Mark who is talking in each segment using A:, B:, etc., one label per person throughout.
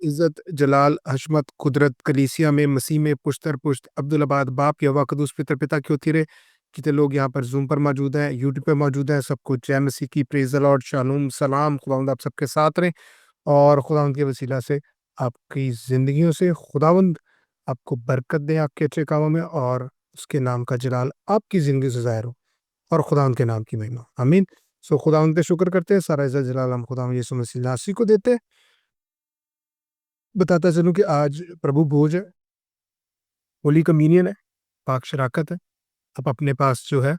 A: इज़्ज़त, जलाल, हशमत, कुदरत, कलीसिया में, मसीह में, पुश्तर पुश्त, अब्दुल-अबाद, बाप, यहोवा, कदूस, पितर, पिता की होती रहे। कितने लोग यहाँ पर ज़ूम पर मौजूद हैं, यूट्यूब पे मौजूद हैं, सबको जय मसीह की, प्रेज़ द लॉर्ड, शालोम, सलाम, खुदावंद आप सबके साथ रहें और खुदावंद के वसीला से आपकी ज़िंदगियों से खुदावंद आपको बरकत दें आपके अच्छे कामों में और उसके नाम का जलाल आपकी ज़िंदगी से ज़ाहिर हो और खुदावंद के नाम की महिमा। आमीन। सो खुदावंद पे शुक्र करते हैं, सारा इज़्ज़त जलाल हम खुदावंद यीशु मसीह नासी को देते हैं। बताता चलूँ कि आज प्रभु भोज है, होली कम्युनियन है, पाक शराकत है। आप अपने पास जो है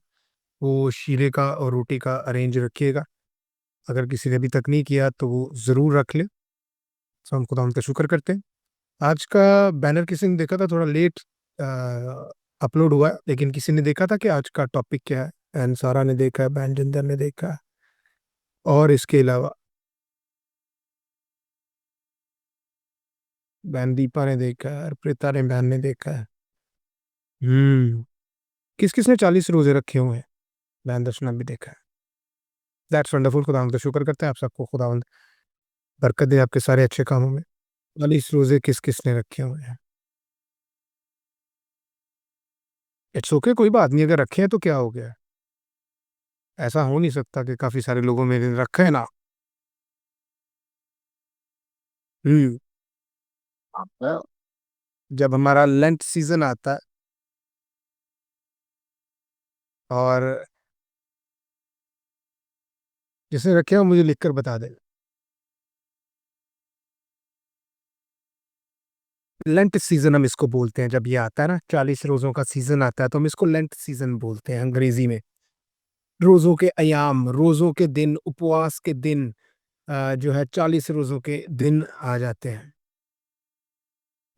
A: वो शीरे का और रोटी का अरेंज रखिएगा। अगर किसी ने अभी तक नहीं किया तो वो ज़रूर रख ले। सो हम खुदावंद का शुक्र करते हैं। आज का बैनर किसी ने देखा था, थोड़ा लेट अपलोड हुआ है, लेकिन किसी ने देखा था कि आज का टॉपिक क्या है? एंड सारा ने देखा है, बहन जिंदर ने देखा है और इसके अलावा बहन दीपा ने देखा है, अर्पिता ने बहन ने देखा है। किस-किस ने 40 रोज़े रखे हुए हैं? बहन दर्शना भी देखा है। That's wonderful. खुदावंद का शुक्र करते हैं, आप सबको खुदावंद बरकत दे आपके सारे अच्छे कामों में। 40 रोज़े किस-किस ने रखे हुए हैं? इट्स ओके, कोई बात नहीं, अगर रखे हैं तो क्या हो गया? ऐसा हो नहीं सकता कि काफ़ी सारे लोगों ने रखे हैं ना। हुँ। अब जब हमारा लेंट सीज़न आता है और जिसने रखे हो मुझे लिखकर बता दें। लेंट सीज़न हम इसको बोलते हैं, जब ये आता है ना 40 रोज़ों का सीज़न आता है तो हम इसको लेंट सीज़न बोलते हैं अंग्रेज़ी में। रोज़ों के अयाम, रोज़ों के दिन, उपवास के दिन जो है 40 रोज़ों के दिन आ जाते हैं।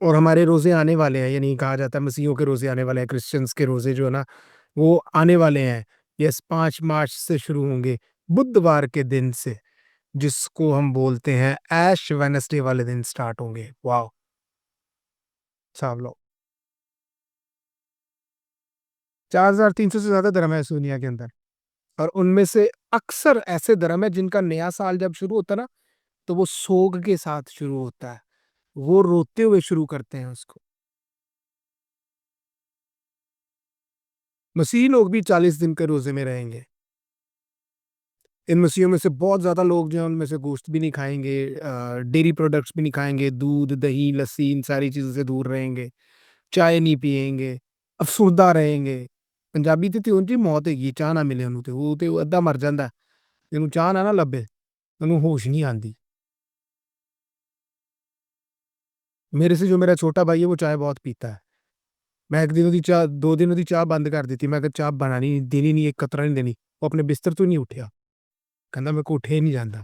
A: और हमारे रोज़े आने वाले हैं, यानी कहा जाता है मसीहियों के रोज़े आने वाले हैं, क्रिश्चियंस के रोज़े जो है ना, वो आने वाले हैं। यस, 5 मार्च से शुरू होंगे, बुधवार के दिन से, जिसको हम बोलते हैं ऐश वेडनेसडे वाले दिन स्टार्ट होंगे। वॉव! साहब लोग 4300 से ज़्यादा धर्म है इस दुनिया के अंदर और उनमें से अक्सर ऐसे धर्म है जिनका नया साल जब शुरू होता है ना, तो वो सोग के साथ शुरू होता है। वो रोते हुए शुरू करते हैं उसको। मसीही लोग भी 40 दिन के रोज़े में रहेंगे। इन मसीहियों में से बहुत ज़्यादा लोग जो हैं उनमें से गोश्त भी नहीं खाएँगे, डेयरी प्रोडक्ट्स भी नहीं खाएँगे, दूध, दही, लस्सी इन सारी चीज़ों से दूर रहेंगे, चाय नहीं पिएँगे, अफ़सुरदा रहेंगे। पंजाबी ते उनकी मौत हैगी, चाह ना मिले ਉਹਨੂੰ ਤੇ ਉਹ ਅੱਧਾ ਮਰ ਜਾਂਦਾ। ਜਿਹਨੂੰ ਚਾਹ ਨਾ ਲੱਭੇ, ਉਹਨੂੰ ਹੋਸ਼ नहीं आंदी। मेरे से जो मेरा छोटा भाई है वो चाय बहुत पीता है। मैं 1 दिन ਉਹਦੀ ਚਾਹ 2 दिन ਉਹਦੀ ਚਾਹ ਬੰਦ ਕਰ ਦਿੱਤੀ। मैं चाह बनानी देनी नहीं, एक कतरा नहीं देनी। वो अपने बिस्तर तो नहीं उठा। कहता मेरे को उठे ही नहीं जाता।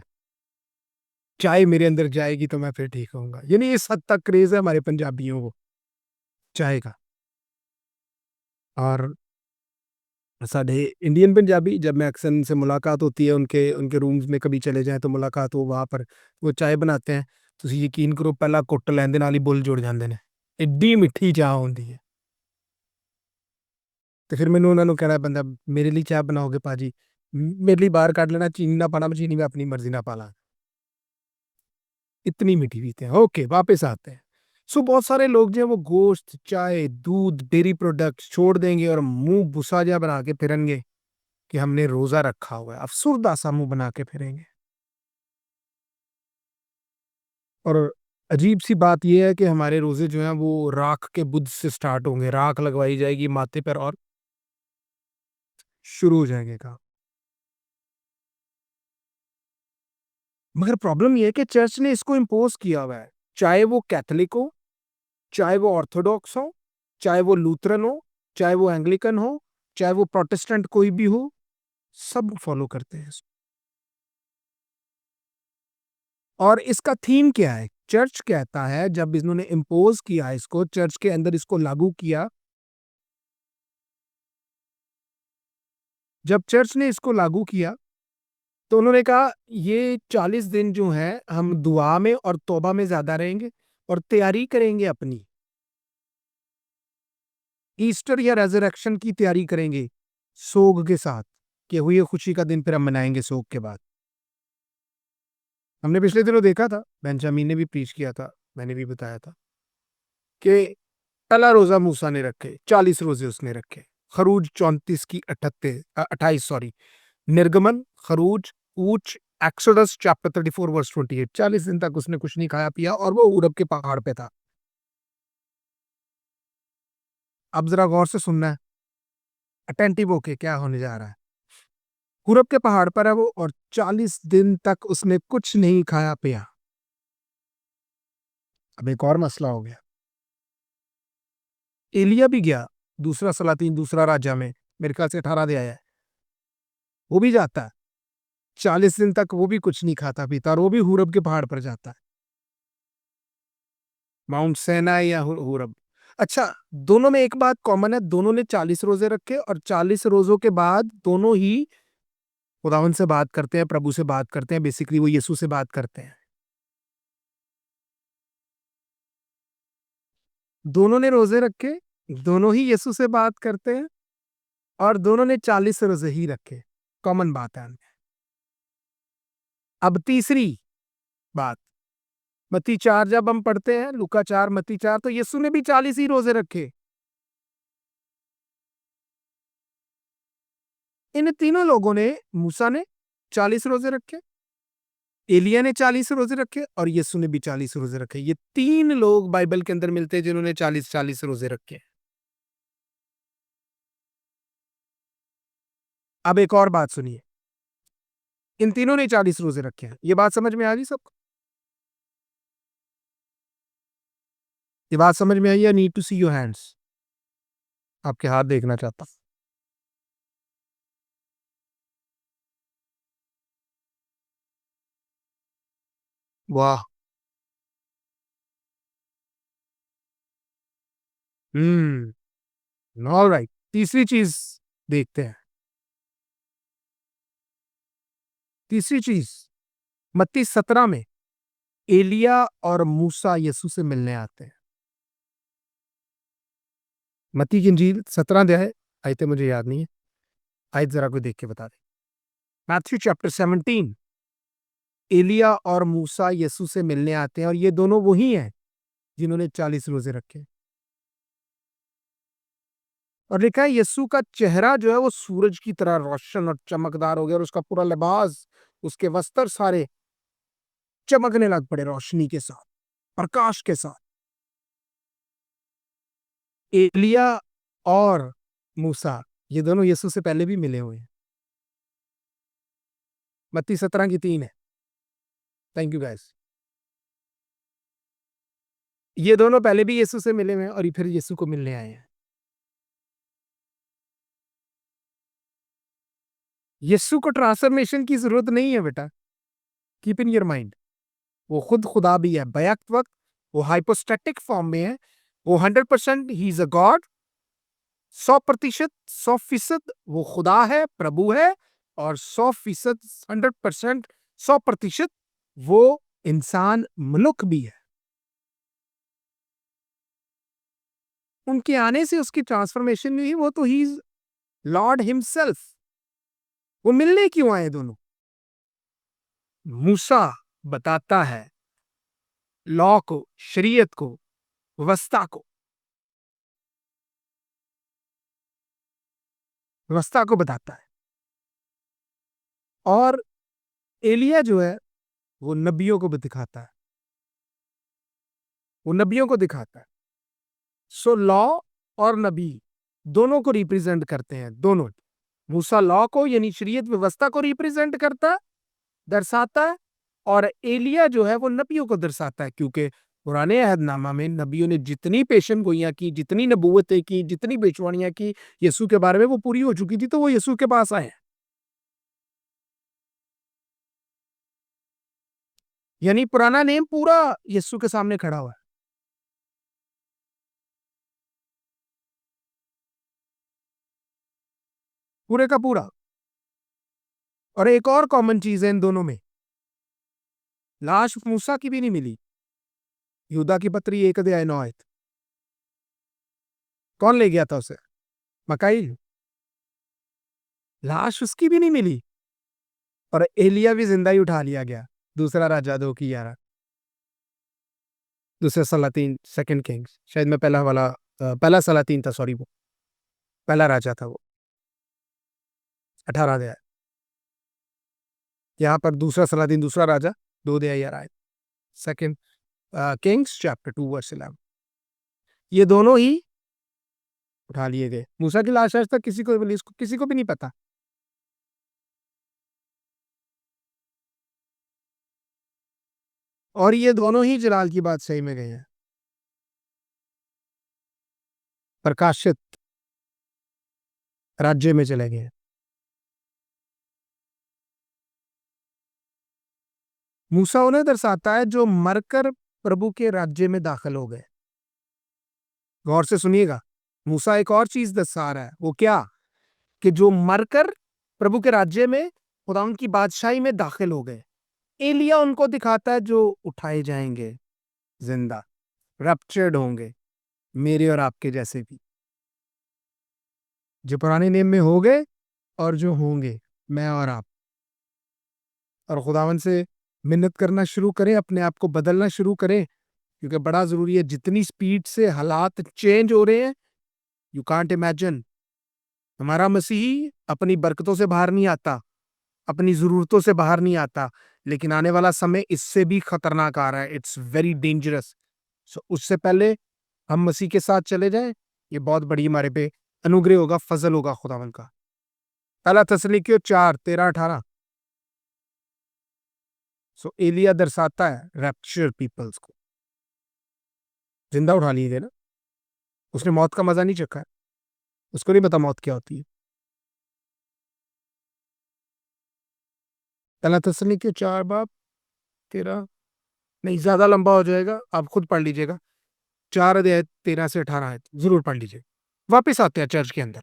A: चाय मेरे अंदर जाएगी तो मैं फिर ठीक होऊँगा। यानी इस हद तक क्रेज़ है हमारे पंजाबियों को चाय का। और साडे इंडियन पंजाबी जब मैं अक्सर उनसे मुलाकात होती है, उनके उनके रूम्स में कभी चले जाएँ तो मुलाकात हो वहाँ पर, वो चाय बनाते हैं। ਤੁਸੀਂ ਯਕੀਨ ਕਰੋ ਪਹਿਲਾ ਘੁੱਟ ਲੈਣ ਦੇ ਨਾਲ ਹੀ ਬੁੱਲ ਜੁੜ ਜਾਂਦੇ ਨੇ। ਐਡੀ ਮਿੱਠੀ ਚਾਹ ਹੁੰਦੀ ਹੈ। ਤੇ ਫਿਰ ਮੈਨੂੰ ਉਹਨਾਂ ਨੂੰ ਕਹਿਣਾ ਪੈਂਦਾ, "ਮੇਰੇ ਲਈ ਚਾਹ ਬਣਾਓਗੇ ਭਾਜੀ?" ਮੇਰੇ ਲਈ ਬਾਹਰ ਕੱਢ ਲੈਣਾ, चीनी ना पाना, चीनी मैं अपनी मर्ज़ी ना पाला। इतनी मीठी पीते हैं। ओके, वापस आते हैं। सो बहुत सारे लोग जो हैं वो गोश्त, चाय, दूध, डेयरी प्रोडक्ट्स छोड़ देंगे और मुँह भुसा जा बना के फिरेंगे कि हमने रोज़ा रखा हुआ है। अफ़सुरदा सा मुँह बना के फिरेंगे। और अजीब-सी बात ये है कि हमारे रोज़े जो हैं वो राख के बुध से स्टार्ट होंगे। राख लगवाई जाएगी माथे पर और शुरू हो जाएँगे काम। मगर प्रॉब्लम ये है कि चर्च ने इसको इम्पोज़ किया हुआ है। चाहे वो कैथोलिक हो, चाहे वो ऑर्थोडॉक्स हो, चाहे वो लूथरन हो, चाहे वो एंग्लिकन हो, चाहे वो प्रोटेस्टेंट कोई भी हो, सब फॉलो करते हैं इसको। और इसका थीम क्या है? चर्च कहता है जब इन्होंने इम्पोज़ किया इसको, चर्च के अंदर इसको लागू किया, जब चर्च ने इसको लागू किया, तो उन्होंने कहा ये 40 दिन जो हैं हम दुआ में और तौबा में ज़्यादा रहेंगे और तैयारी करेंगे अपनी। ईस्टर या रेज़रेक्शन की तैयारी करेंगे, सोग के साथ, कि हुई खुशी का दिन फिर हम मनाएँगे सोग के बाद। हमने पिछले दिनों देखा था, बेंजामिन ने भी प्रीच किया था। मैंने भी बताया था कि पहला रोजा मूसा ने रखे, 40 रोजे उसने रखे। खरूज 34 की 28, सॉरी, निर्गमन, खरूज, ऊच, एक्सोडस चैप्टर 34 वर्स 28, 40 दिन तक उसने कुछ नहीं खाया पिया और वो उरब के पहाड़ पे था। अब जरा गौर से सुनना है, अटेंटिव होके क्या होने जा रहा है। उरब के पहाड़ पर है वो और 40 दिन तक उसने कुछ नहीं खाया पिया। अब एक और मसला हो गया, एलिया भी गया, दूसरा सलातीन दूसरा राजा में, मेरे ख्याल से 18 दे आया है, वो भी जाता है, 40 दिन तक वो भी कुछ नहीं खाता पीता और वो भी हुरब के पहाड़ पर जाता है, माउंट सेनाई या हुरब। अच्छा, दोनों में एक बात कॉमन है, दोनों ने 40 रोजे रखे और 40 रोजों के बाद दोनों ही खुदावन से बात करते हैं, प्रभु से बात करते हैं, बेसिकली वो यीशु से बात करते हैं। दोनों ने रोजे रखे, दोनों ही यीशु से बात करते हैं और दोनों ने 40 रोजे ही रखे, कॉमन बात है। अब तीसरी बात, मत्ती 4 जब हम पढ़ते हैं, लूका 4 मत्ती 4, तो यीशु ने भी 40 ही रोजे रखे। इन तीनों लोगों ने, मूसा ने 40 रोजे रखे, एलिया ने 40 रोजे रखे और यीशु ने भी 40 रोजे रखे। ये तीन लोग बाइबल के अंदर मिलते हैं जिन्होंने 40-40 रोजे रखे। अब एक और बात सुनिए, इन तीनों ने 40 रोजे रखे हैं, ये बात समझ में आ गई सबको? ये बात समझ में आई? Need to see your hands, आपके हाथ देखना चाहता हूं। वाह। ऑलराइट, तीसरी चीज देखते हैं। तीसरी चीज, मत्ती 17 में एलिया और मूसा यीशु से मिलने आते हैं। मत्ती की इंजील 17 अध्याय, आयतें मुझे याद नहीं है, आयत जरा कोई देख के बता दे। मैथ्यू चैप्टर 17, एलिया और मूसा यीशु से मिलने आते हैं और ये दोनों वही हैं जिन्होंने 40 रोजे रखे। और लिखा है यीशु का चेहरा जो है वो सूरज की तरह रोशन और चमकदार हो गया और उसका पूरा लिबास, उसके वस्त्र सारे चमकने लग पड़े रोशनी के साथ, प्रकाश के साथ। एलिया और मूसा ये दोनों यीशु से पहले भी मिले हुए हैं। मत्ती 17 की 3 है। Thank you guys. ये दोनों पहले भी यीशु से मिले हुए हैं और ये फिर यीशु को मिलने आए हैं। यीशु को ट्रांसफॉर्मेशन की जरूरत नहीं है बेटा, कीप इन योर माइंड। वो खुद खुदा भी है बैक वक्त, वो हाइपोस्टैटिक फॉर्म में है, वो 100% ही इज अ गॉड, 100%, 100% वो खुदा है, प्रभु है, और 100%, 100%, 100% वो इंसान मनुख भी है। उनके आने से उसकी ट्रांसफॉर्मेशन हुई, वो तो ही लॉर्ड हिमसेल्फ। वो मिलने क्यों आए दोनों? मूसा बताता है लॉ को, शरीयत को, व्यवस्था को, व्यवस्था को बताता है, और एलिया जो है वो नबियों को भी दिखाता है, वो नबियों को दिखाता है। सो लॉ और नबी दोनों को रिप्रेजेंट करते हैं, दोनों। मूसा लॉ को यानी शरीयत व्यवस्था को रिप्रेजेंट करता है, दर्शाता है, और एलिया जो है वो नबियों को दर्शाता है, क्योंकि पुराने अहदनामा में नबियों ने जितनी पेशन गोइयां की, जितनी नबूवतें की, जितनी भविष्यवाणियां की यीशु के बारे में, वो पूरी हो चुकी थी, तो वो यीशु के पास आए हैं। यानी पुराना नेम पूरा यीशु के सामने खड़ा हुआ है, पूरे का पूरा। और एक और कॉमन चीज है इन दोनों में, लाश मूसा की भी नहीं मिली। यहूदा की पत्री 1 अध्याय 9 आयत। कौन ले गया था उसे? मकाईल। लाश उसकी भी नहीं मिली। और एलिया भी जिंदा ही उठा लिया गया, दूसरा राजा 2 की 11। दूसरा सलातीन सेकंड किंग्स, शायद मैं पहला सलातीन था, सॉरी, वो पहला राजा था वो, 18 अध्याय। यहाँ पर दूसरा सलातीन दूसरा राजा, 2 अध्याय आए। Second Kings chapter 2 verse 11। ये दोनों ही उठा लिए गए। मूसा की लाश आज तक किसी को भी नहीं पता। और ये दोनों ही जलाल की बादशाही में गए हैं, प्रकाशित राज्य में चले गए हैं। मूसा उन्हें दर्शाता है जो मरकर प्रभु के राज्य में दाखिल हो गए। गौर से सुनिएगा, मूसा एक और चीज दर्शा रहा है, वो क्या, कि जो मरकर प्रभु के राज्य में खुदा की बादशाही में दाखिल हो गए। एलिया उनको दिखाता है जो उठाए जाएंगे जिंदा, रैप्चर्ड होंगे, मेरे और आपके जैसे भी, जो पुराने नेम में हो गए और जो होंगे, मैं और आप। और खुदावन से मिन्नत करना शुरू करें, अपने आप को बदलना शुरू करें, क्योंकि बड़ा जरूरी है। जितनी स्पीड से हालात चेंज हो रहे हैं, यू कांट इमेजिन। हमारा मसीही अपनी बरकतों से बाहर नहीं आता, अपनी जरूरतों से बाहर नहीं आता, लेकिन आने वाला समय इससे भी खतरनाक आ रहा है। It's very dangerous. सो उससे पहले हम मसीह के साथ चले जाएं, ये बहुत बड़ी हमारे पे अनुग्रह होगा, फजल होगा खुदावन का। पहला थिस्सलुनीकियों 4:13-18। सो एलिया दर्शाता है रैप्चर पीपल्स को, जिंदा उठा लिए गए ना। उसने मौत का मजा नहीं चखा है, उसको नहीं पता मौत क्या होती है। पहला थिस्सलुनीकियों 4:13, नहीं ज्यादा लंबा हो जाएगा, आप खुद पढ़ लीजिएगा। 4 अध्याय 13 से 18 है, जरूर पढ़ लीजिए। वापिस आते हैं चर्च के अंदर।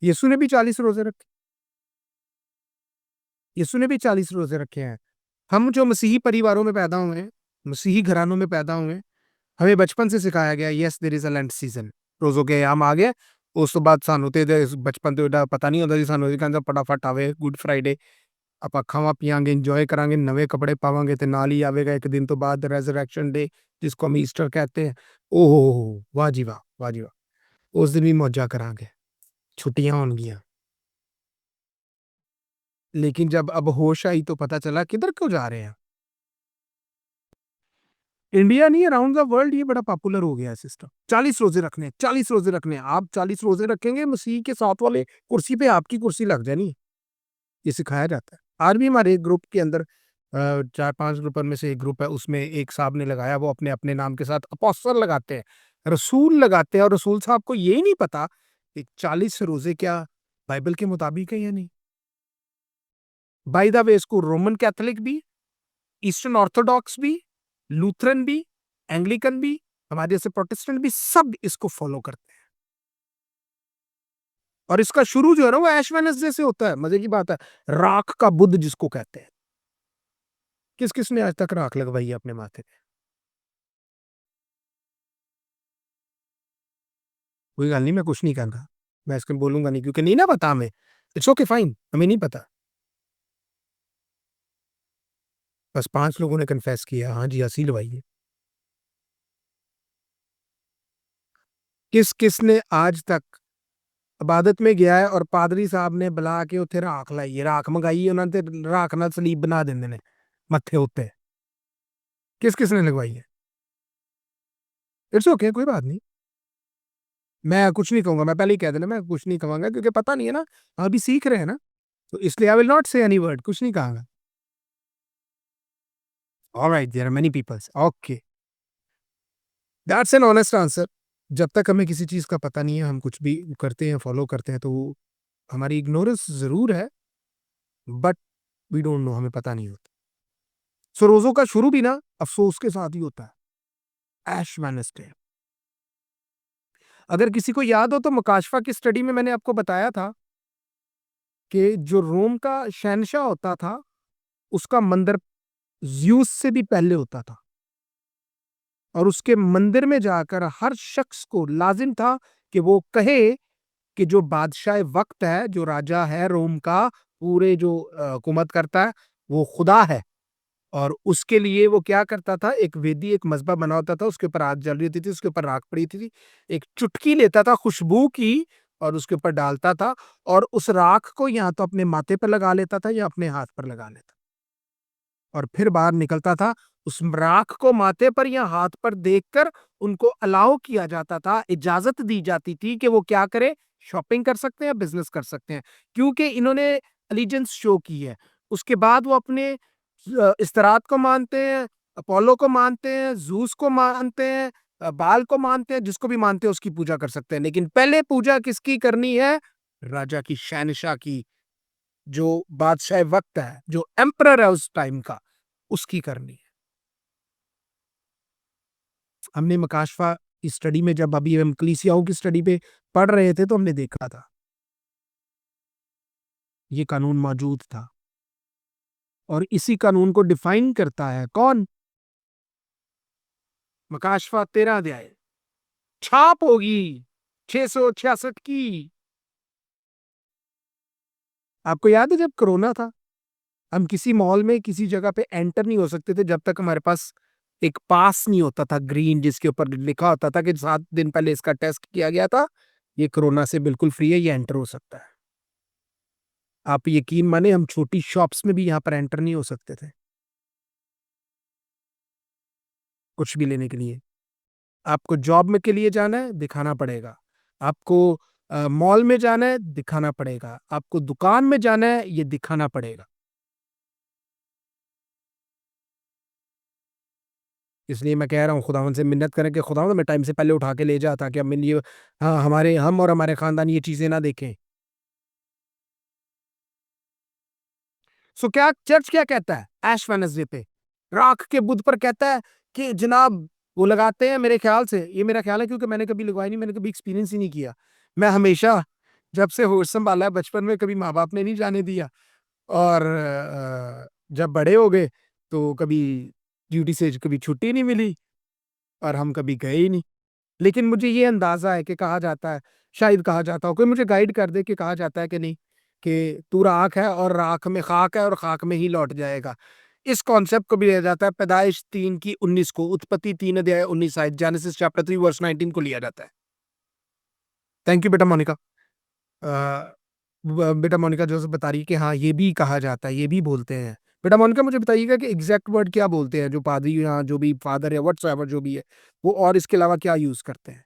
A: यीशु ने भी 40 रोजे रखे, यीशु ने भी 40 रोजे रखे हैं। हम जो मसीही परिवारों में पैदा हुए हैं, मसीही घरानों में पैदा हुए हैं, हमें बचपन से सिखाया गया, yes there is a Lent season, रोजों के आयाम आ गए। ਉਸ ਤੋਂ ਬਾਅਦ ਸਾਨੂੰ ਤੇ ਬਚਪਨ ਤੋਂ ਇਹਦਾ ਪਤਾ ਨਹੀਂ ਹੁੰਦਾ ਸੀ, ਸਾਨੂੰ ਇਹ ਕਹਿੰਦਾ ਫਟਾਫਟ ਆਵੇ ਗੁੱਡ ਫਰਾਈਡੇ, ਆਪਾਂ ਖਾਵਾਂ ਪੀਵਾਂਗੇ, ਇੰਜੋਏ ਕਰਾਂਗੇ, ਨਵੇਂ ਕੱਪੜੇ ਪਾਵਾਂਗੇ, ਤੇ ਨਾਲ ਹੀ ਆਵੇਗਾ ਇੱਕ ਦਿਨ ਤੋਂ ਬਾਅਦ ਰੈਜ਼ਰੈਕਸ਼ਨ ਡੇ, जिसको हम ईस्टर कहते हैं। ओहो, वाह जी वाह, वाह जी वाह, उस दिन भी मौजा करांगे, छुट्टियां होंगियां। लेकिन जब अब होश आई तो पता चला किधर क्यों जा रहे हैं। इंडिया नहीं, अराउंड द वर्ल्ड ये बड़ा पॉपुलर हो गया है सिस्टम। 40 रोजे रखने, 40 रोजे रखने, आप 40 रोजे रखेंगे, मसीह के साथ वाले कुर्सी पे आपकी कुर्सी लग जानी। ये सिखाया जाता है। आज भी हमारे ग्रुप के अंदर 4-5 ग्रुप में से एक ग्रुप है, उसमें एक साहब ने लगाया, वो अपने अपने नाम के साथ अपोस्टल लगाते हैं, रसूल लगाते हैं, और रसूल साहब को यही नहीं पता कि 40 रोजे क्या बाइबल के मुताबिक है या नहीं। बाय द वे, इसको रोमन कैथोलिक भी, ईस्टर्न ऑर्थोडॉक्स भी, लूथरन भी, एंग्लिकन भी, हमारे जैसे प्रोटेस्टेंट भी, सब इसको फॉलो करते हैं। और इसका शुरू जो है ना, वो ऐश वेडनेसडे से होता है। मजे की बात है, राख का बुद्ध जिसको कहते हैं। किस किसने आज तक राख लगवाई है अपने माथे पे? कोई गल नहीं, मैं कुछ नहीं कहूंगा, मैं इसको बोलूंगा नहीं, क्योंकि नहीं ना पता हमें। इट्स ओके, फाइन, हमें नहीं पता। बस 5 लोगों ने कन्फेस किया, हाँ जी, हंसी लवाई है। किस किसने आज तक इबादत में गया है और पादरी साहब ने बुला के उत्थे राख लाई है, राख मंगाई है उन्होंने, ते राख नाल सलीब बना देंदे ने मत्थे उत्ते। किस किसने लगवाई है? इट्स ओके, कोई बात नहीं, मैं कुछ नहीं कहूंगा, मैं पहले ही कह देना, मैं कुछ नहीं कहूंगा, क्योंकि पता नहीं है ना, अभी सीख रहे हैं ना, तो इसलिए I will not say any word, कुछ नहीं कहूंगा। Alright, there are many peoples, okay, that's an honest answer. जब तक हमें किसी चीज का पता नहीं है, हम कुछ भी करते हैं, फॉलो करते हैं, तो हमारी इग्नोरेंस जरूर है, बट वी डोंट नो, हमें पता नहीं होता। सो रोजों का शुरू भी ना अफसोस के साथ ही होता है, ऐश वेडनेसडे। अगर किसी को याद हो तो मुकाशफा की स्टडी में मैंने आपको बताया था कि जो रोम का शहंशाह होता था, उसका मंदिर ज़्यूस से भी पहले होता था, और उसके मंदिर में जाकर हर शख्स को लाजिम था कि वो कहे कि जो बादशाह वक्त है, जो राजा है रोम का, पूरे जो हुकूमत करता है, वो खुदा है। और उसके लिए वो क्या करता था, एक वेदी, एक मज़बा बना होता था, उसके ऊपर आग जल रही होती थी, उसके ऊपर राख पड़ी होती थी। एक चुटकी लेता था खुशबू की और उसके ऊपर डालता था और उस राख को या तो अपने माथे पे लगा लेता था या अपने हाथ पर लगा लेता, और फिर बाहर निकलता था। उस राख को माथे पर या हाथ पर देखकर उनको अलाउ किया जाता था, इजाज़त दी जाती थी कि वो क्या करें, शॉपिंग कर सकते हैं, बिज़नेस कर सकते हैं। क्योंकि इन्होंने एलिजेंस शो की है। उसके बाद वो अपने इस्तरात को मानते हैं, अपोलो को मानते हैं, ज़ूस को मानते हैं, बाल को मानते हैं, जिसको भी मानते हैं उसकी पूजा कर सकते हैं। लेकिन पहले पूजा किसकी करनी है? राजा की, शहंशाह की, जो बादशाह वक़्त है, जो एम्परर है उस टाइम का, उसकी करनी है। हमने मकाशफ़ा की स्टडी में, जब अभी हम कलीसियाओं की स्टडी पे पढ़ रहे थे, तो हमने देखा था, ये कानून मौजूद था और इसी कानून को डिफ़ाइन करता है कौन? मकाशफ़ा 13 अध्याय। छाप होगी 666 की। आपको याद है जब कोरोना था, हम किसी मॉल में किसी जगह पे एंटर नहीं हो सकते थे जब तक हमारे पास एक पास नहीं होता था ग्रीन, जिसके ऊपर लिखा होता था कि 7 दिन पहले इसका टेस्ट किया गया था, ये कोरोना से बिल्कुल फ्री है, ये एंटर हो सकता है। आप यकीन माने हम छोटी शॉप्स में भी यहाँ पर एंटर नहीं हो सकते थे, कुछ भी लेने के लिए। आपको जॉब में के लिए जाना है, दिखाना पड़ेगा। आपको मॉल में जाना है, दिखाना पड़ेगा। आपको दुकान में जाना है, ये दिखाना पड़ेगा। इसलिए मैं कह रहा हूँ खुदावंद से मिन्नत करें कि खुदावंद हमें टाइम से पहले उठा के ले जा, ताकि हम ये, हाँ, हम और हमारे खानदान ये चीज़ें ना देखें। सो क्या चर्च क्या कहता है ऐश वेडनेसडे पे? राख के बुत पर कहता है कि जनाब वो लगाते हैं, मेरे ख्याल से, ये मेरा ख्याल है क्योंकि मैंने कभी लगवाई नहीं, मैंने कभी एक्सपीरियंस ही नहीं किया। मैं हमेशा जब से होश संभाला है बचपन में कभी माँ-बाप ने नहीं जाने दिया, और जब बड़े हो गए तो कभी ड्यूटी से कभी छुट्टी नहीं मिली और हम कभी गए ही नहीं। लेकिन मुझे ये अंदाज़ा है कि कहा जाता है, शायद कहा जाता हो, कोई मुझे गाइड कर दे कि कहा जाता है कि नहीं, कि तू राख है और राख में खाक है और खाक में ही लौट जाएगा। इस कॉन्सेप्ट को भी लिया जाता है पैदाइश 3 की 19 को, उत्पत्ति 3 अध्याय 19 आयत, जेनेसिस चैप्टर 3 वर्स 19 को लिया जाता है। थैंक यू बेटा मोनिका। बेटा मोनिका जोसेफ बता रही है कि हाँ, ये भी कहा जाता है, ये भी बोलते हैं। बेटा मोनिका मुझे बताइएगा कि एग्ज़ैक्ट वर्ड क्या बोलते हैं, जो पादरी यहाँ जो भी फादर है व्हाट्सएवर जो भी है, वो और इसके अलावा क्या यूज़ करते हैं?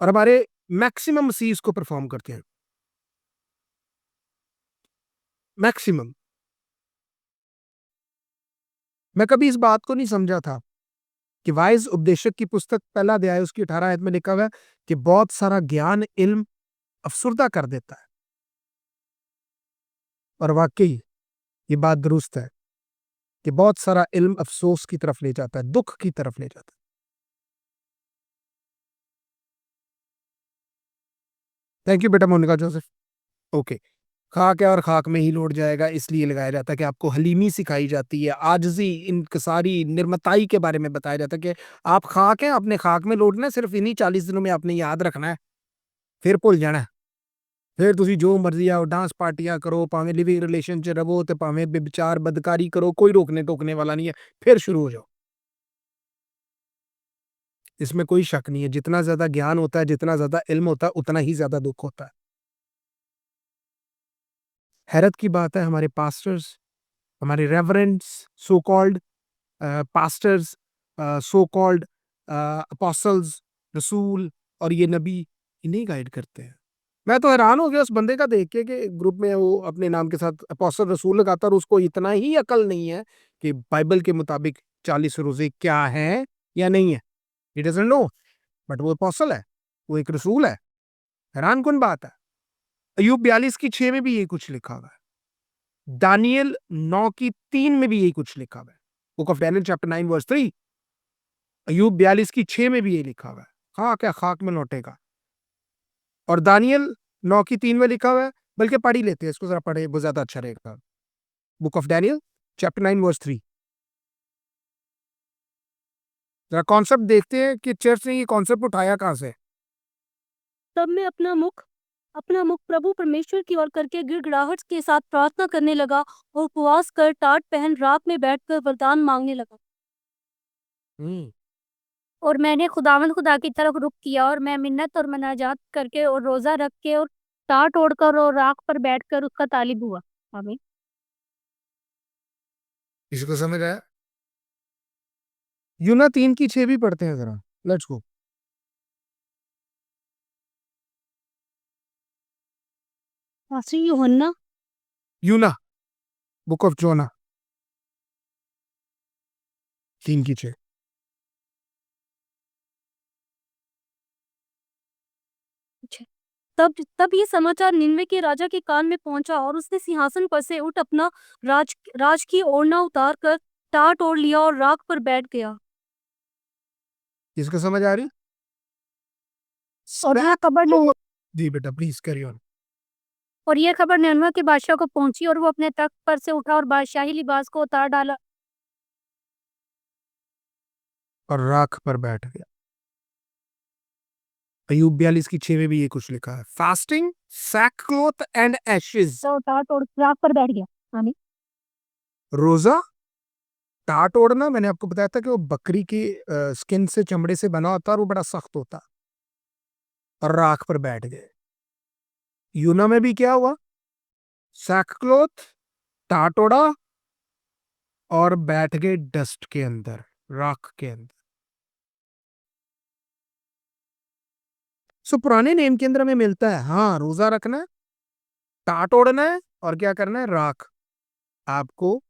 A: और हमारे मैक्सिमम मसीह इसको परफ़ॉर्म करते हैं, मैक्सिमम। मैं कभी इस बात को नहीं समझा था कि वाइज़ उपदेशक की पुस्तक पहला अध्याय उसकी 18 आयत में लिखा हुआ है कि बहुत सारा ज्ञान, इल्म अफ़सुर्दा कर देता है, और वाक़ई ये बात दुरुस्त है कि बहुत सारा इल्म अफ़सोस की तरफ ले जाता है, दुःख की तरफ ले जाता है। थैंक यू बेटा मोनिका जोसेफ। ओके। खाक है और खाक में ही लौट जाएगा, इसलिए लगाया जाता है कि आपको हलीमी सिखाई जाती है, आजिज़ी, इनकिसारी, निर्मताई के बारे में बताया जाता है कि आप खाक हैं, आपने खाक में लौटना है, सिर्फ़ इन्हीं 40 दिनों में आपने याद रखना है, फिर भुल जाना है। फिर तुसी जो मर्ज़ी आओ, डांस पार्टियाँ करो, भावें लिविंग रिलेशन च रवो ते भावें व्यभिचार, बदकारी करो, कोई रोकने-टोकने वाला नहीं है, फिर शुरू हो जाओ। इसमें कोई शक नहीं है, जितना ज़्यादा ज्ञान होता है, जितना ज़्यादा इल्म होता है, उतना ही ज़्यादा दुःख होता है। हैरत की बात है, हमारे पास्टर्स, हमारे reverends, so called pastors, so called apostles, रसूल और ये नबी, इन्हें गाइड करते हैं। मैं तो हैरान हो गया उस बंदे का देख के कि ग्रुप में वो अपने नाम के साथ अपोस्टल रसूल लगाता है और उसको इतना ही अकल नहीं है कि बाइबल के मुताबिक 40 रोज़े क्या हैं या नहीं है। ही डज़न्ट नो, बट वो अपोस्टल है, वो एक रसूल है। हैरानकुन बात है। अय्यूब 42 की 6 में भी यही कुछ लिखा हुआ है। दानियेल 9 की 3 में भी यही कुछ लिखा हुआ है। Book of Daniel chapter 9 verse 3। अय्यूब 42 की 6 में भी यही लिखा हुआ है। खाक है, खाक में लौटेगा। और दानियेल 9 की 3 में लिखा हुआ है, बल्कि पढ़ ही लेते हैं, इसको ज़रा पढ़ें, वो ज़्यादा अच्छा रहेगा। Book of Daniel chapter 9 verse 3। ज़रा कॉन्सेप्ट देखते हैं कि चर्च ने ये कॉन्सेप्ट उठाया कहाँ से?
B: तब मैं अपना मुख अपना मुख प्रभु परमेश्वर की ओर करके गिड़गिड़ाहट के साथ प्रार्थना करने लगा और उपवास कर टाट पहन रात में बैठकर वरदान मांगने लगा। और मैंने खुदावंद खुदा की तरफ रुख किया और मैं मिन्नत और मनाजात करके और रोजा रख के और टाट ओढ़कर और राख पर बैठकर उसका तालिब हुआ। आमीन।
A: इसको समझ आया? यूना 3:6 भी पढ़ते हैं जरा, लेट्स गो।
B: पास्टर यूहन्ना
A: यूना, बुक ऑफ जोना 3:6।
B: तब तब ये समाचार निन्वे के राजा के कान में पहुंचा और उसने सिंहासन पर से उठ अपना राज की ओढ़ना उतार कर टाट ओढ़ लिया और राख पर बैठ गया।
A: इसको समझ आ रही?
B: और यह खबर
A: जी बेटा, प्लीज कैरी ऑन।
B: और यह खबर निनवे के बादशाह को पहुंची और वो अपने तख्त पर से उठा और बादशाही लिबास को उतार डाला
A: और राख पर बैठ गया। अय्यूब 42:6 में भी ये कुछ लिखा है, फास्टिंग, सैकक्लॉथ एंड एशेज।
B: तो टाट ओढ़ राख पर बैठ गया। आमीन।
A: रोजा, टाट ओढ़ना, मैंने आपको बताया था कि वो बकरी की स्किन से, चमड़े से बना होता है और वो बड़ा सख्त होता। और राख पर बैठ गए। यूना में भी क्या हुआ? सैकक्लॉथ, टाट ओढ़ा और बैठ गए डस्ट के अंदर, राख के अंदर। सो पुराने नेम के अंदर हमें मिलता है, हाँ, रोजा रखना है, टाट ओढ़ना है और क्या करना है? राख। आपको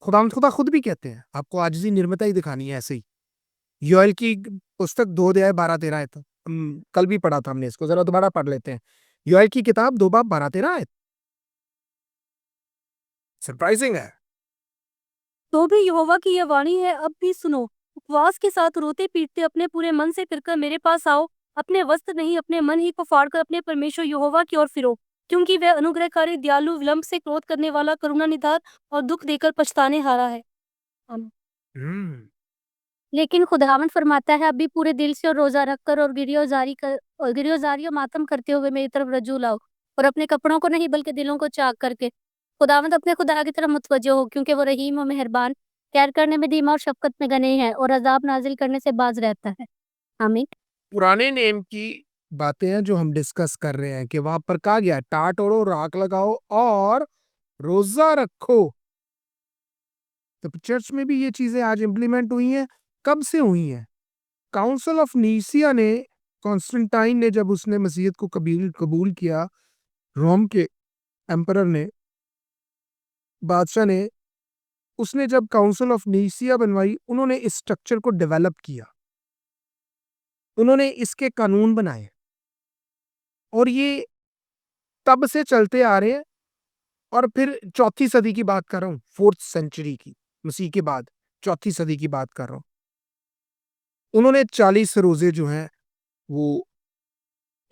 A: खुदा खुद भी कहते हैं आपको आजिज़ी निर्मता ही दिखानी है, ऐसे ही। योएल की पुस्तक 2 अध्याय 12-13 आयत, कल भी पढ़ा था हमने, इसको जरा दोबारा पढ़ लेते हैं। योएल की किताब 2 बाब 12-13 आयत। सरप्राइजिंग है।
B: तो भी यहोवा की यह वाणी है, अब भी सुनो। उपवास के साथ रोते पीटते अपने पूरे मन से फिरकर मेरे पास आओ। अपने वस्त्र नहीं, अपने मन ही को फाड़कर अपने परमेश्वर यहोवा की ओर फिरो, क्योंकि वह अनुग्रहकारी, दयालु, विलंब से क्रोध करने वाला, करुणा निधान और दुख देकर पछताने हारा है। आमीन।
A: हम्म
B: लेकिन खुदावंद फरमाता है, अब भी पूरे दिल से और रोजा रखकर और गिरियोजारी और मातम करते हुए मेरी तरफ रजू लाओ, और अपने कपड़ों को नहीं बल्कि दिलों को चाक करके खुदावंद अपने खुदा की तरफ मुतवज्जो हो, क्योंकि वो रहीम और मेहरबान, प्यार करने में धीमा और शफकत में घने हैं, और अजाब नाजिल करने से बाज रहता है। आमीन।
A: पुराने नेम की बातें हैं जो हम डिस्कस कर रहे हैं कि वहां पर कहा गया टाट ओढ़ो, राख लगाओ और रोजा रखो। तो चर्च में भी ये चीजें आज इंप्लीमेंट हुई हैं। कब से हुई हैं? काउंसिल ऑफ नीसिया ने, कॉन्स्टेंटाइन ने, जब उसने मसीहत को कबूल कबूल किया, रोम के एम्परर ने, बादशाह ने, उसने जब काउंसिल ऑफ नीसिया बनवाई, उन्होंने इस स्ट्रक्चर को डेवलप किया, उन्होंने इसके कानून बनाए और ये तब से चलते आ रहे हैं। और फिर चौथी सदी की बात कर रहा हूँ, 4th सेंचुरी की, मसीह के बाद चौथी सदी की बात कर रहा हूँ। उन्होंने 40 रोजे जो हैं वो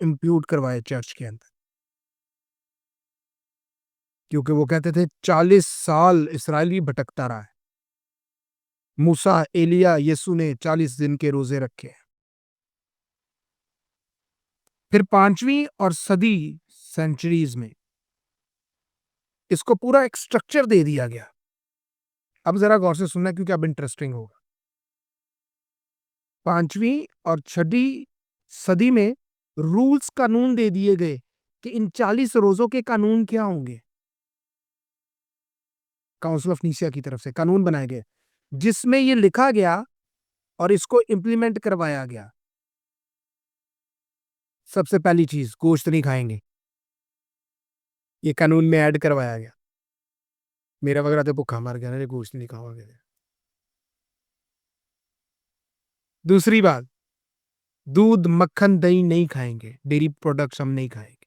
A: इंप्यूट करवाए चर्च के अंदर, क्योंकि वो कहते थे 40 साल इसराइली भटकता रहा है। मूसा, एलिया, यीशु ने 40 दिन के रोजे रखे। फिर 5वीं और सदी सेंचुरीज में इसको पूरा एक स्ट्रक्चर दे दिया गया। अब जरा गौर से सुनना क्योंकि अब इंटरेस्टिंग होगा। 5वीं और 6ठी सदी में रूल्स, कानून दे दिए गए कि इन 40 रोजों के कानून क्या होंगे। काउंसिल ऑफ नीसिया की तरफ से कानून बनाए गए जिसमें ये लिखा गया और इसको इंप्लीमेंट करवाया गया। सबसे पहली चीज, गोश्त नहीं खाएंगे, ये कानून में ऐड करवाया गया। मेरा वगैरह तो भूखा मर गया ना, गोश्त नहीं खाओगे। दूसरी बात, दूध, मक्खन, दही नहीं खाएंगे, डेयरी प्रोडक्ट्स हम नहीं खाएंगे।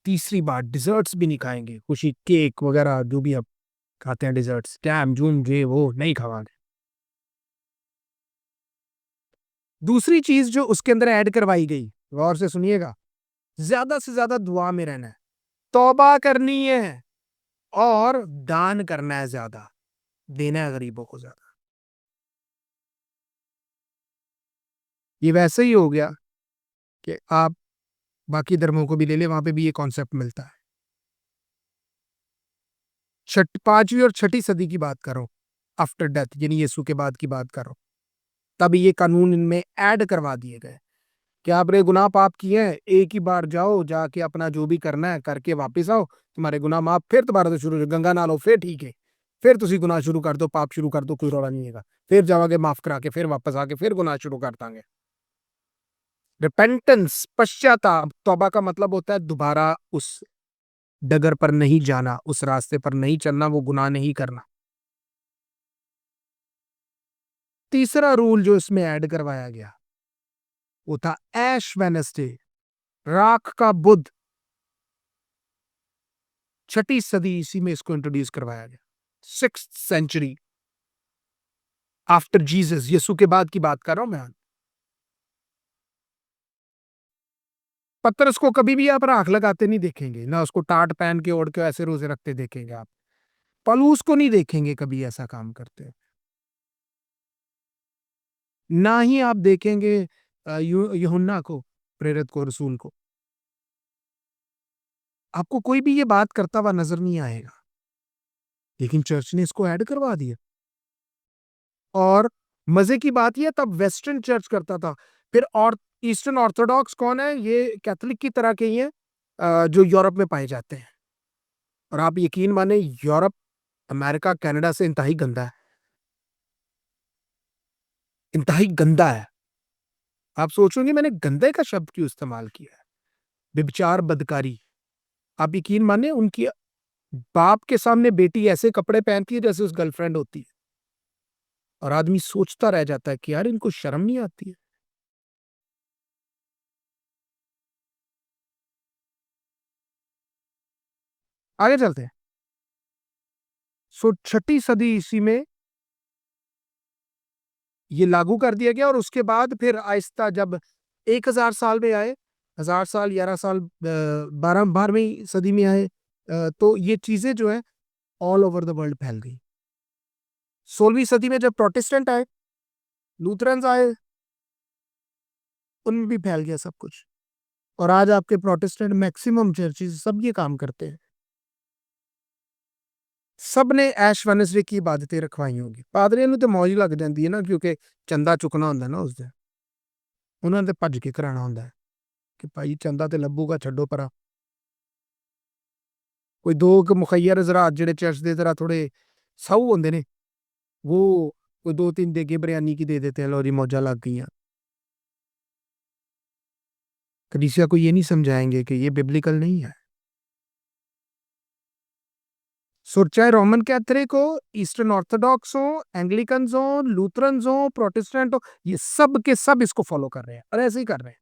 A: तीसरी बात, डिजर्ट्स भी नहीं खाएंगे, खुशी केक वगैरह जो भी आप खाते हैं, डिजर्ट्स, जैम जूम, ये वो नहीं खावांगे। दूसरी चीज जो उसके अंदर ऐड करवाई गई, गौर से सुनिएगा, ज्यादा से ज्यादा दुआ में रहना है, तौबा करनी है और दान करना है, ज्यादा देना है गरीबों को ज्यादा। ये वैसे ही हो गया कि आप बाकी धर्मों को भी ले लें, वहाँ पे भी ये कॉन्सेप्ट मिलता है। 5वीं और 6ठी सदी की बात कर रहा हूँ, आफ्टर डेथ, यानी यीशु के बाद की बात कर रहा हूँ। तब ये कानून इनमें ऐड करवा दिए गए कि आपने गुनाह पाप किए हैं, एक ही बार जाओ, जाके अपना जो भी करना है करके वापस आओ, तुम्हारे गुनाह माफ, फिर दोबारा से शुरू, गंगा नहा लो, फिर ठीक है। फिर तुसी गुनाह शुरू कर दो, पाप शुरू कर दो, कोई रौला नहीं हैगा। फिर जाओगे माफ करा के, फिर वापस आके फिर गुनाह शुरू कर देंगे। रिपेंटेंस, पश्चाताप, तौबा का मतलब होता है दोबारा उस डगर पर नहीं जाना, उस रास्ते पर नहीं चलना, वो गुनाह नहीं करना। तीसरा रूल जो इसमें ऐड करवाया गया वो था ऐश वेडनेसडे, राख का बुध। 6ठी सदी ईसी में इसको इंट्रोड्यूस करवाया गया, 6th सेंचुरी आफ्टर जीसस, यीशु के बाद की बात कर रहा हूं मैं। पतरस को कभी भी आप राख लगाते नहीं देखेंगे, ना उसको टाट पहन के ओढ़ के ऐसे रोजे रखते देखेंगे आप। पलूस को नहीं देखेंगे कभी ऐसा काम करते, ना ही आप देखेंगे यूहन्ना को, प्रेरित को, रसूल को। आपको कोई भी ये बात करता हुआ नजर नहीं आएगा, लेकिन चर्च ने इसको ऐड करवा दिया। और मजे की बात यह, तब वेस्टर्न चर्च करता था, फिर और ईस्टर्न ऑर्थोडॉक्स कौन है, ये कैथोलिक की तरह के ही हैं, जो यूरोप में पाए जाते हैं। और आप यकीन माने, यूरोप अमेरिका कनाडा से इंतहाई गंदा है, इंतहाई गंदा है। आप सोचोगे मैंने गंदे का शब्द क्यों इस्तेमाल किया है, व्यभिचार, बदकारी। आप यकीन माने, उनकी बाप के सामने बेटी ऐसे कपड़े पहनती है जैसे उस गर्लफ्रेंड होती है, और आदमी सोचता रह जाता है कि यार इनको शर्म नहीं आती है। आगे चलते हैं। 6ठी सदी ईसी में ये लागू कर दिया गया, और उसके बाद फिर आहिस्ता जब 1000 साल में आए, 1000 साल, 11 साल, 12वीं सदी में आए, तो ये चीजें जो है ऑल ओवर द वर्ल्ड फैल गई। 16वीं सदी में जब प्रोटेस्टेंट आए, लूथरन्स आए, उनमें भी फैल गया सब कुछ। और आज आपके प्रोटेस्टेंट मैक्सिमम चर्चेस सब ये काम करते हैं। सब ने ऐश वेडनेसडे की इबादतें रखवाई होगी। पादरियां ਨੂੰ ਤੇ ਮौज ਲੱਗ ਜਾਂਦੀ ਹੈ ਨਾ, ਕਿਉਂਕਿ ਚੰਦਾ ਚੁੱਕਣਾ ਹੁੰਦਾ ਨਾ ਉਸ ਦਿਨ, ਉਹਨਾਂ ਨੇ ਤੇ ਭੱਜ ਕੇ ਕਰਾਣਾ ਹੁੰਦਾ ਹੈ ਕਿ ਭਾਈ ਚੰਦਾ ਤੇ ਲੱਭੂਗਾ, ਛੱਡੋ ਪਰਾਂ। ਕੋਈ ਦੋ ਕੁ ਮੁਖੱਯਰ ਹਜ਼ਰਾਤ ਜਿਹੜੇ ਚਰਚ ਦੇ ਤਰ੍ਹਾਂ ਥੋੜੇ ਸਾਊ ਹੁੰਦੇ ਨੇ, वो कोई 2-3 देगे बिरयानी की दे देते हैं, लो जी मौजा लग गई। कलीसिया को ये नहीं समझाएंगे कि ये बिब्लिकल नहीं है। सो चाहे रोमन कैथोलिक हो, ईस्टर्न ऑर्थोडॉक्स हो, एंग्लिकन्स हो, लूथरन्स हो, प्रोटेस्टेंट हो, ये सब के सब इसको फॉलो कर रहे हैं और ऐसे ही कर रहे हैं।